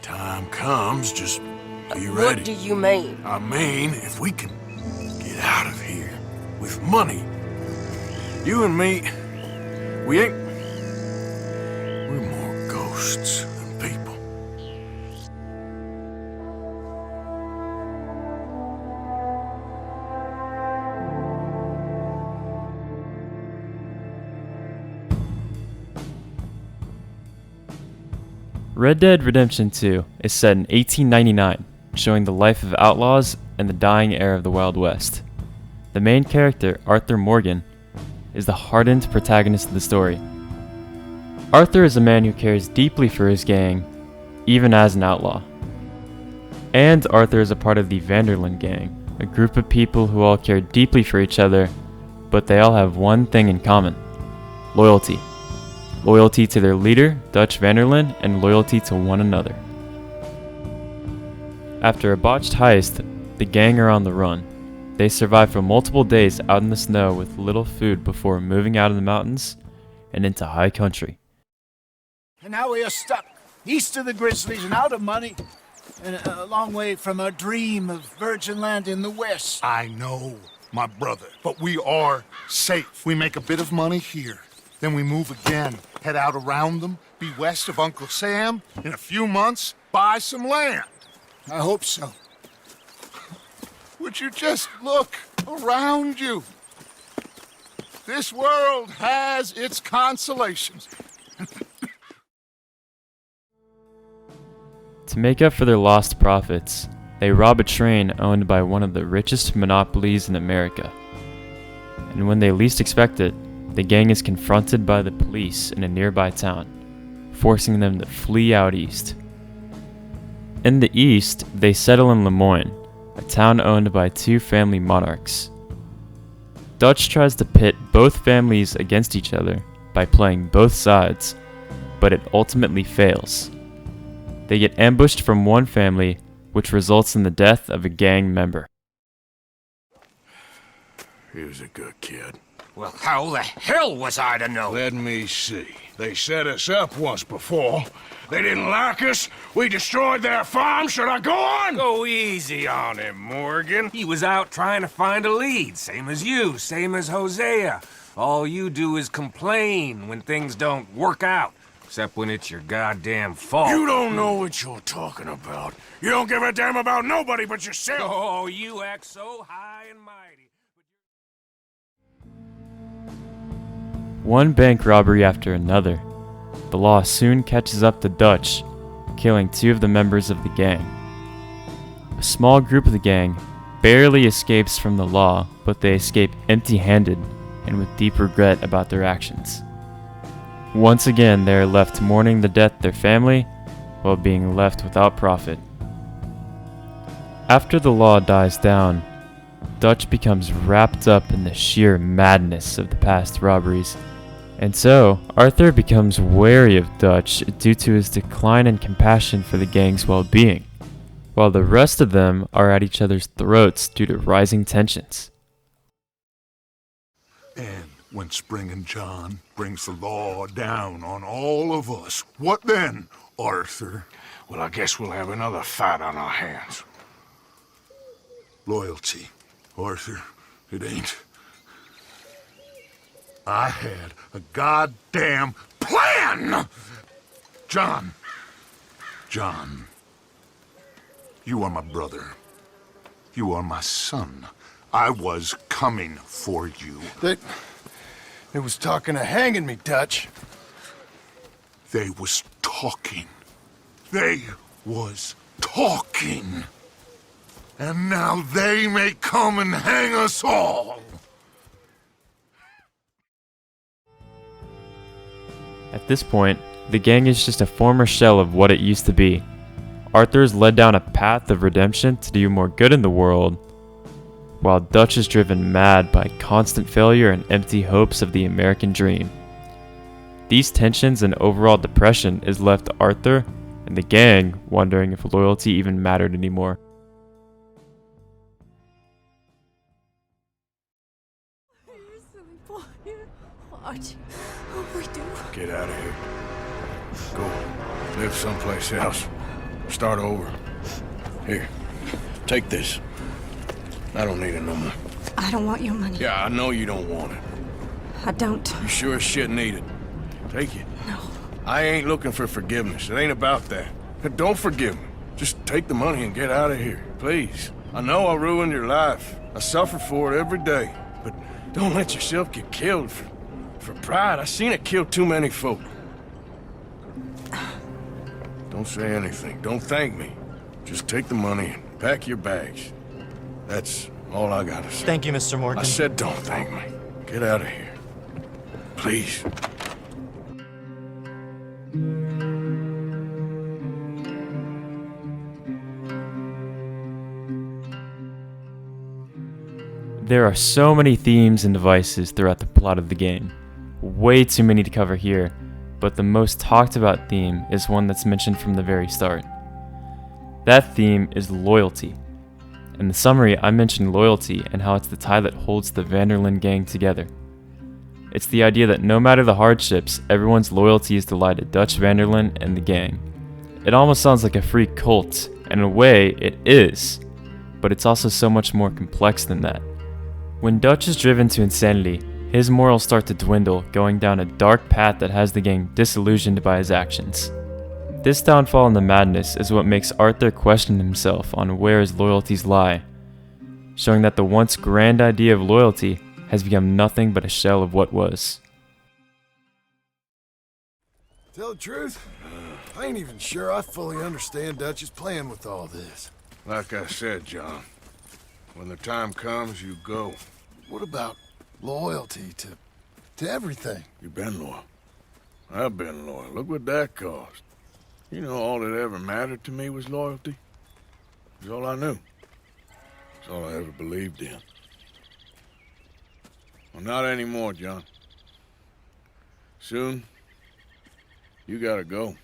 Time comes, just be ready. What do you mean? I mean, if we can get out of here with money. You and me, we're more ghosts than people. Red Dead Redemption 2 is set in 1899, showing the life of outlaws and the dying era of the Wild West. The main character, Arthur Morgan, is the hardened protagonist of the story. Arthur is a man who cares deeply for his gang, even as an outlaw. And Arthur is a part of the Vanderlyn Gang, a group of people who all care deeply for each other, but they all have one thing in common: loyalty. Loyalty to their leader, Dutch Vanderlyn, and loyalty to one another. After a botched heist, the gang are on the run. They survive for multiple days out in the snow with little food before moving out of the mountains and into high country. And now we are stuck east of the Grizzlies and out of money, and a long way from our dream of virgin land in the west. I know, my brother, but we are safe. We make a bit of money here, then we move again, head out around them, be west of Uncle Sam, in a few months, buy some land. I hope so. Would you just look around you? This world has its consolations. To make up for their lost profits, they rob a train owned by one of the richest monopolies in America. And when they least expect it, the gang is confronted by the police in a nearby town, forcing them to flee out east. In the east, they settle in Lemoyne, a town owned by two family monarchs. Dutch tries to pit both families against each other by playing both sides, but it ultimately fails. They get ambushed from one family, which results in the death of a gang member. He was a good kid. Well, how the hell was I to know? Let me see. They set us up once before. They didn't like us. We destroyed their farm. Should I go on? Go easy on him, Morgan. He was out trying to find a lead, same as you, same as Hosea. All you do is complain when things don't work out, except when it's your goddamn fault. You don't know what you're talking about. You don't give a damn about nobody but yourself. Oh, you act so high and mighty. One bank robbery after another. The law soon catches up to Dutch, killing two of the members of the gang. A small group of the gang barely escapes from the law, but they escape empty-handed and with deep regret about their actions. Once again, they are left mourning the death of their family while being left without profit. After the law dies down, Dutch becomes wrapped up in the sheer madness of the past robberies. And so, Arthur becomes wary of Dutch due to his decline in compassion for the gang's well-being, while the rest of them are at each other's throats due to rising tensions. And When Springin' John brings the law down on all of us, what then, Arthur? Well, I guess we'll have another fight on our hands. Loyalty, Arthur, it ain't. I had a goddamn plan! John, you are my brother. You are my son. I was coming for you. They was talking of hanging me, Dutch. They was talking. They was talking. And now they may come and hang us all. At this point, the gang is just a former shell of what it used to be. Arthur is led down a path of redemption to do more good in the world, while Dutch is driven mad by constant failure and empty hopes of the American dream. These tensions and overall depression is left Arthur and the gang wondering if loyalty even mattered anymore. You silly boy. Archie, what we do? Get out of here. Go. Live someplace else. Start over. Here. Take this. I don't need it no more. I don't want your money. Yeah, I know you don't want it. I don't. You sure as shit need it. Take it. No. I ain't looking for forgiveness. It ain't about that. But don't forgive me. Just take the money and get out of here, please. I know I ruined your life. I suffer for it every day. But don't let yourself get killed for pride. I seen it kill too many folk. Don't say anything. Don't thank me. Just take the money and pack your bags. That's all I gotta say. Thank you, Mr. Morgan. I said don't thank me. Get out of here. Please. There are so many themes and devices throughout the plot of the game. Way too many to cover here, but the most talked about theme is one that's mentioned from the very start. That theme is loyalty. In the summary, I mentioned loyalty and how it's the tie that holds the Van der Linde gang together. It's the idea that no matter the hardships, everyone's loyalty is tied to Dutch Van der Linde and the gang. It almost sounds like a free cult, and in a way, it is, but it's also so much more complex than that. When Dutch is driven to insanity, his morals start to dwindle, going down a dark path that has the gang disillusioned by his actions. This downfall in the madness is what makes Arthur question himself on where his loyalties lie, showing that the once grand idea of loyalty has become nothing but a shell of what was. Tell the truth, I ain't even sure I fully understand Dutch's plan with all this. Like I said, John, when the time comes, you go. What about loyalty to everything? You've been loyal. I've been loyal. Look what that cost. You know, all that ever mattered to me was loyalty. It's all I knew. It's all I ever believed in. Well, not anymore, John. Soon, you gotta go.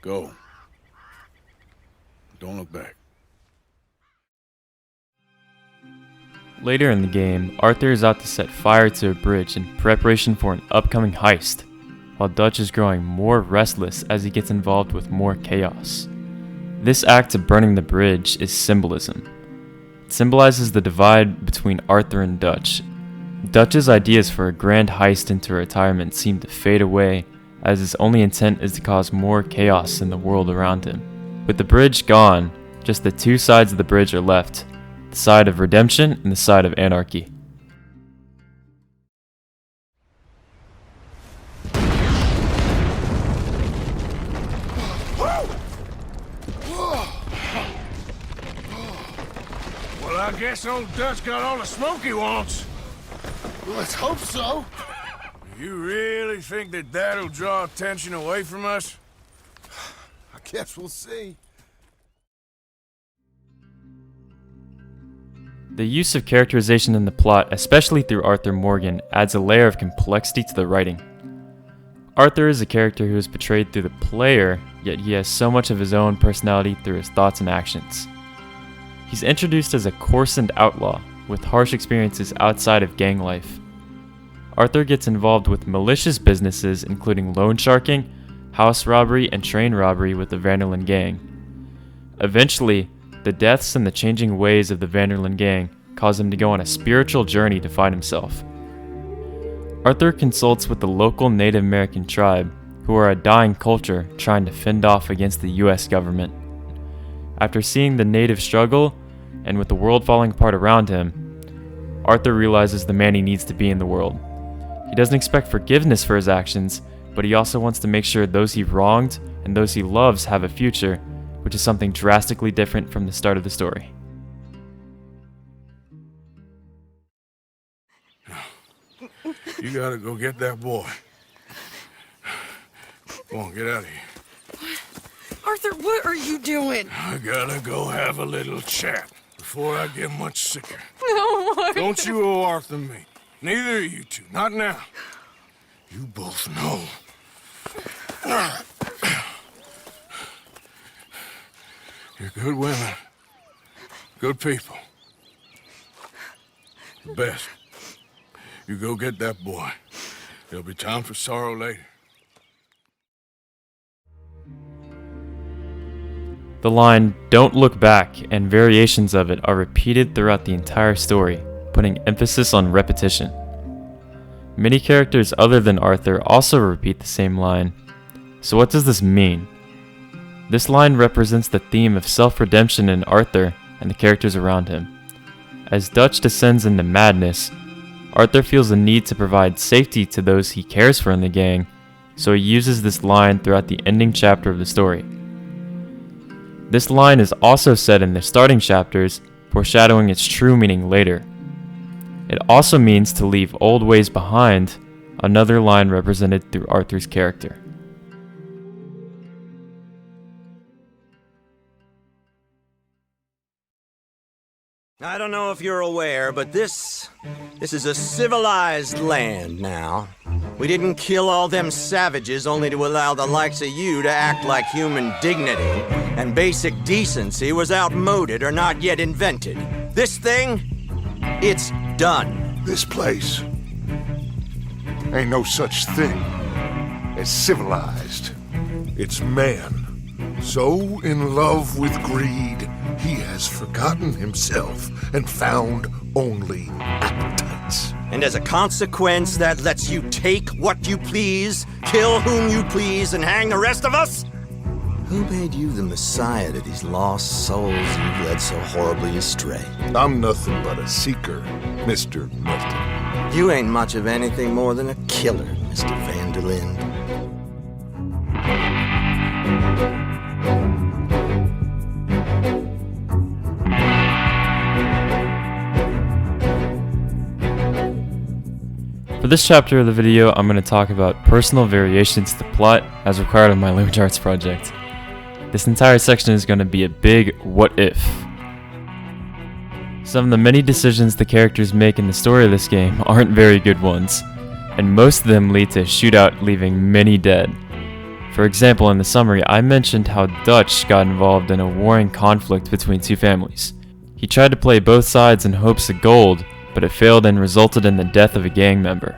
Go. Don't look back. Later in the game, Arthur is out to set fire to a bridge in preparation for an upcoming heist, while Dutch is growing more restless as he gets involved with more chaos. This act of burning the bridge is symbolism. It symbolizes the divide between Arthur and Dutch. Dutch's ideas for a grand heist into retirement seem to fade away, as his only intent is to cause more chaos in the world around him. With the bridge gone, just the two sides of the bridge are left, the side of redemption and the side of anarchy. Well, I guess old Dutch got all the smoke he wants. Well, let's hope so. You really think that that'll draw attention away from us? I guess we'll see. The use of characterization in the plot, especially through Arthur Morgan, adds a layer of complexity to the writing. Arthur is a character who is portrayed through the player, yet he has so much of his own personality through his thoughts and actions. He's introduced as a coarsened outlaw, with harsh experiences outside of gang life, Arthur gets involved with malicious businesses including loan sharking, house robbery, and train robbery with the Vanderlyn gang. Eventually, the deaths and the changing ways of the Vanderlyn gang cause him to go on a spiritual journey to find himself. Arthur consults with the local Native American tribe, who are a dying culture trying to fend off against the US government. After seeing the native struggle, and with the world falling apart around him, Arthur realizes the man he needs to be in the world. He doesn't expect forgiveness for his actions, but he also wants to make sure those he wronged and those he loves have a future, which is something drastically different from the start of the story. You gotta go get that boy. Come on, get out of here. Arthur, what are you doing? I gotta go have a little chat before I get much sicker. No, Arthur. Don't you owe Arthur me. Neither of you two. Not now. You both know. You're good women. Good people. The best. You go get that boy. There'll be time for sorrow later. The line, "Don't look back," and variations of it are repeated throughout the entire story, putting emphasis on repetition. Many characters other than Arthur also repeat the same line. So what does this mean? This line represents the theme of self-redemption in Arthur and the characters around him. As Dutch descends into madness, Arthur feels the need to provide safety to those he cares for in the gang, so he uses this line throughout the ending chapter of the story. This line is also said in the starting chapters, foreshadowing its true meaning later. It also means to leave old ways behind, another line represented through Arthur's character. I don't know if you're aware, but this is a civilized land now. We didn't kill all them savages only to allow the likes of you to act like human dignity and basic decency was outmoded or not yet invented. This thing, it's done. This place ain't no such thing as civilized. It's man. So in love with greed, he has forgotten himself and found only appetites. And as a consequence, that lets you take what you please, kill whom you please, and hang the rest of us? Who made you the messiah to these lost souls you've led so horribly astray? I'm nothing but a seeker, Mr. Milton. You ain't much of anything more than a killer, Mr. Vanderlyn. For this chapter of the video, I'm going to talk about personal variations to the plot as required of my LucasArts project. This entire section is going to be a big what if. Some of the many decisions the characters make in the story of this game aren't very good ones, and most of them lead to a shootout leaving many dead. For example, in the summary, I mentioned how Dutch got involved in a warring conflict between two families. He tried to play both sides in hopes of gold, but it failed and resulted in the death of a gang member.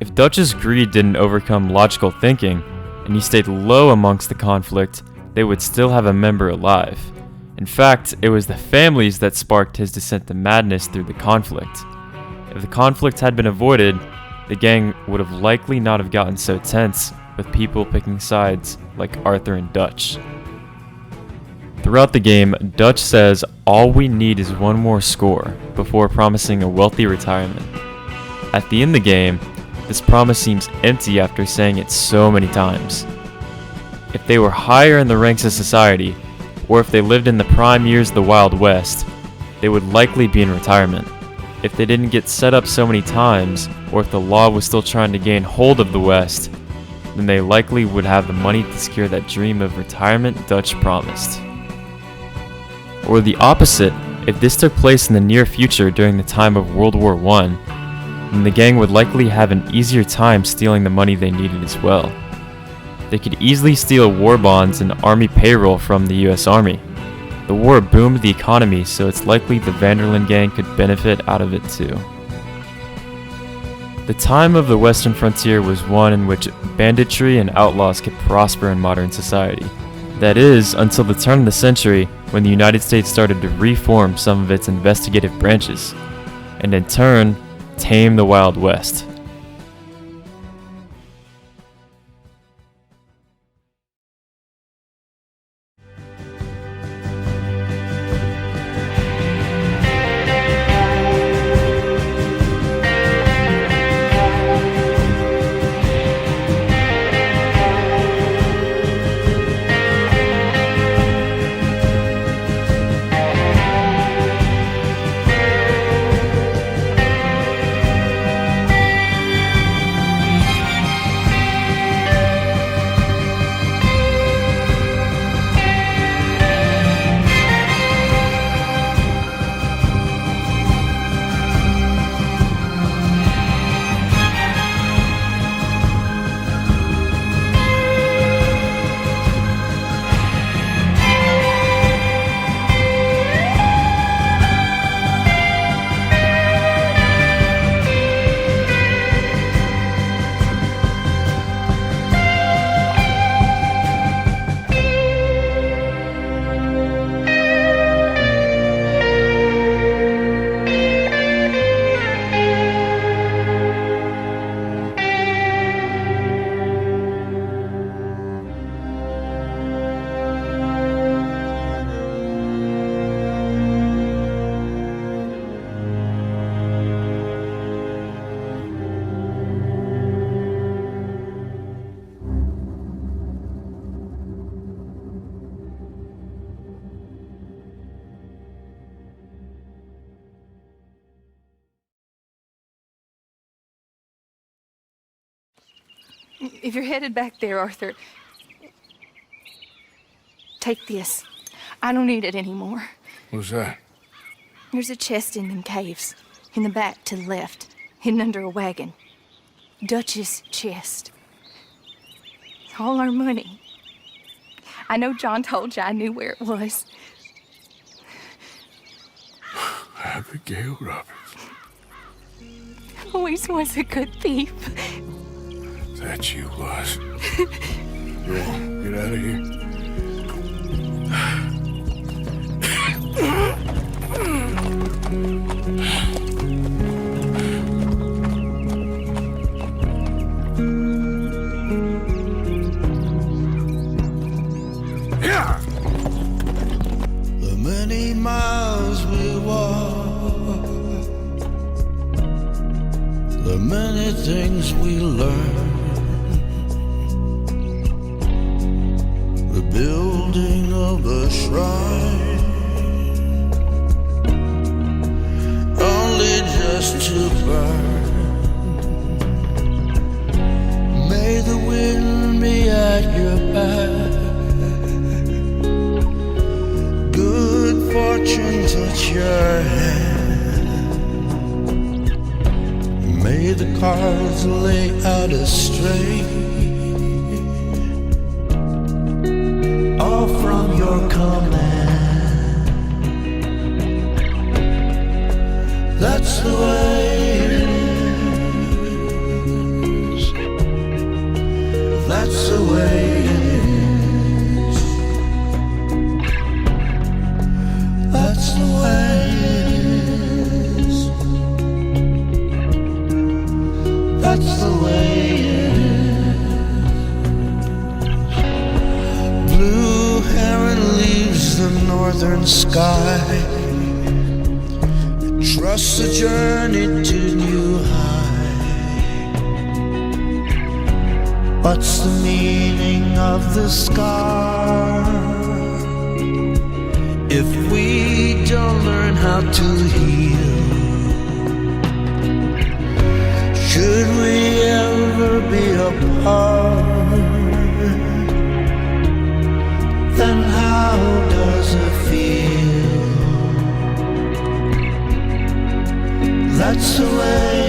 If Dutch's greed didn't overcome logical thinking, and he stayed low amongst the conflict, they would still have a member alive. In fact, it was the families that sparked his descent to madness through the conflict. If the conflict had been avoided, the gang would have likely not have gotten so tense, with people picking sides like Arthur and Dutch. Throughout the game, Dutch says all we need is one more score before promising a wealthy retirement. At the end of the game, this promise seems empty after saying it so many times. If they were higher in the ranks of society, or if they lived in the prime years of the Wild West, they would likely be in retirement. If they didn't get set up so many times, or if the law was still trying to gain hold of the West, then they likely would have the money to secure that dream of retirement Dutch promised. Or the opposite, if this took place in the near future during the time of World War I, then the gang would likely have an easier time stealing the money they needed as well. They could easily steal war bonds and army payroll from the US Army. The war boomed the economy, so it's likely the Vanderlyn gang could benefit out of it too. The time of the western frontier was one in which banditry and outlaws could prosper in modern society. That is, until the turn of the century, when the United States started to reform some of its investigative branches, and in turn, tame the Wild West. If you're headed back there, Arthur, take this. I don't need it anymore. What's that? There's a chest in them caves. In the back to the left, hidden under a wagon. Dutch's chest. It's all our money. I know John told you I knew where it was. Abigail Roberts. Always was a good thief. That you was. Yeah, get out of here. Yeah. The many miles we walk, the many things we learn. The building of a shrine, only just to burn. May the wind be at your back, good fortune touch your hand. May the cards lay out astray, all from your command. That's the way it is. That's the way it is. That's the way it is. That's the way it is. Blue heron leaves the northern sky, trust the journey to new high. What's the meaning of the scar if we don't learn how to heal? Should we ever be apart, then how does it feel? That's the way